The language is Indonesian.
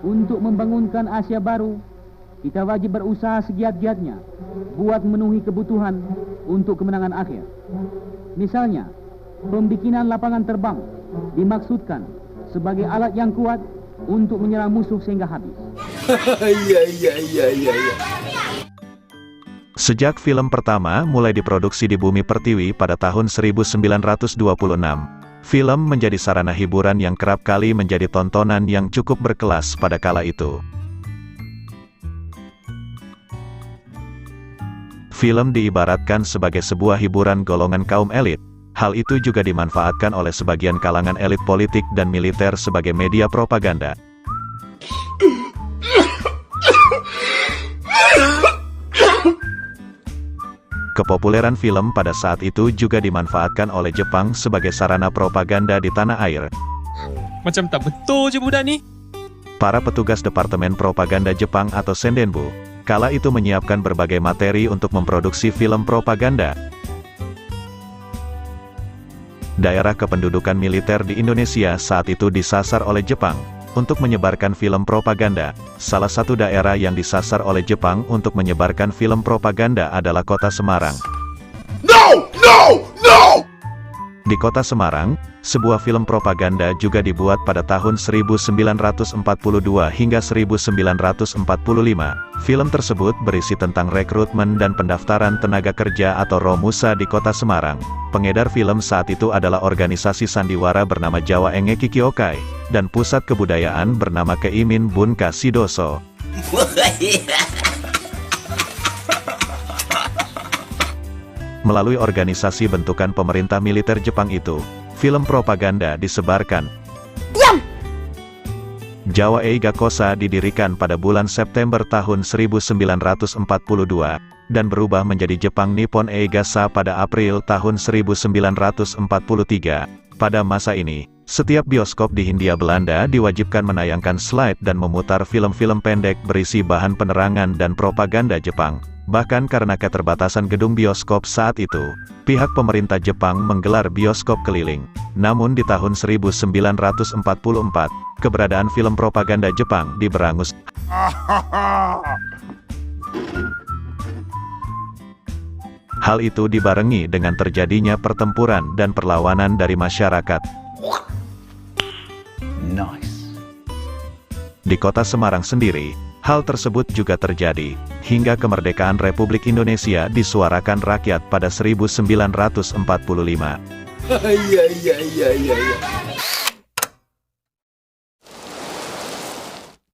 Untuk membangunkan Asia baru, kita wajib berusaha segiat-giatnya buat memenuhi kebutuhan untuk kemenangan akhir. Misalnya, pembikinan lapangan terbang dimaksudkan sebagai alat yang kuat untuk menyerang musuh sehingga habis. Iya. Sejak film pertama mulai diproduksi di bumi pertiwi pada tahun 1926, film menjadi sarana hiburan yang kerap kali menjadi tontonan yang cukup berkelas pada kala itu. Film diibaratkan sebagai sebuah hiburan golongan kaum elit. Hal itu juga dimanfaatkan oleh sebagian kalangan elit politik dan militer sebagai media propaganda. Kepopuleran film pada saat itu juga dimanfaatkan oleh Jepang sebagai sarana propaganda di tanah air. Macam tak betul je budak ni. Para petugas Departemen Propaganda Jepang atau Sendenbu, kala itu menyiapkan berbagai materi untuk memproduksi film propaganda. Daerah kependudukan militer di Indonesia saat itu disasar oleh Jepang untuk menyebarkan film propaganda. Salah satu daerah yang disasar oleh Jepang untuk menyebarkan film propaganda adalah kota Semarang. No! Di kota Semarang, sebuah film propaganda juga dibuat pada tahun 1942 hingga 1945. Film tersebut berisi tentang rekrutmen dan pendaftaran tenaga kerja atau Romusa di kota Semarang. Pengedar film saat itu adalah organisasi sandiwara bernama Jawa Engeki Kyokai, dan pusat kebudayaan bernama Keimin Bunka Sidoso. Melalui organisasi bentukan pemerintah militer Jepang itu, film propaganda disebarkan. Jawa Eiga Kosa didirikan pada bulan September tahun 1942, dan berubah menjadi Jepang Nippon Eigasa pada April tahun 1943. Pada masa ini, setiap bioskop di Hindia Belanda diwajibkan menayangkan slide dan memutar film-film pendek berisi bahan penerangan dan propaganda Jepang. Bahkan karena keterbatasan gedung bioskop saat itu, pihak pemerintah Jepang menggelar bioskop keliling. Namun di tahun 1944, keberadaan film propaganda Jepang diberangus. Hal itu dibarengi dengan terjadinya pertempuran dan perlawanan dari masyarakat. Nice. Di kota Semarang sendiri, hal tersebut juga terjadi, hingga kemerdekaan Republik Indonesia disuarakan rakyat pada 1945. Iya.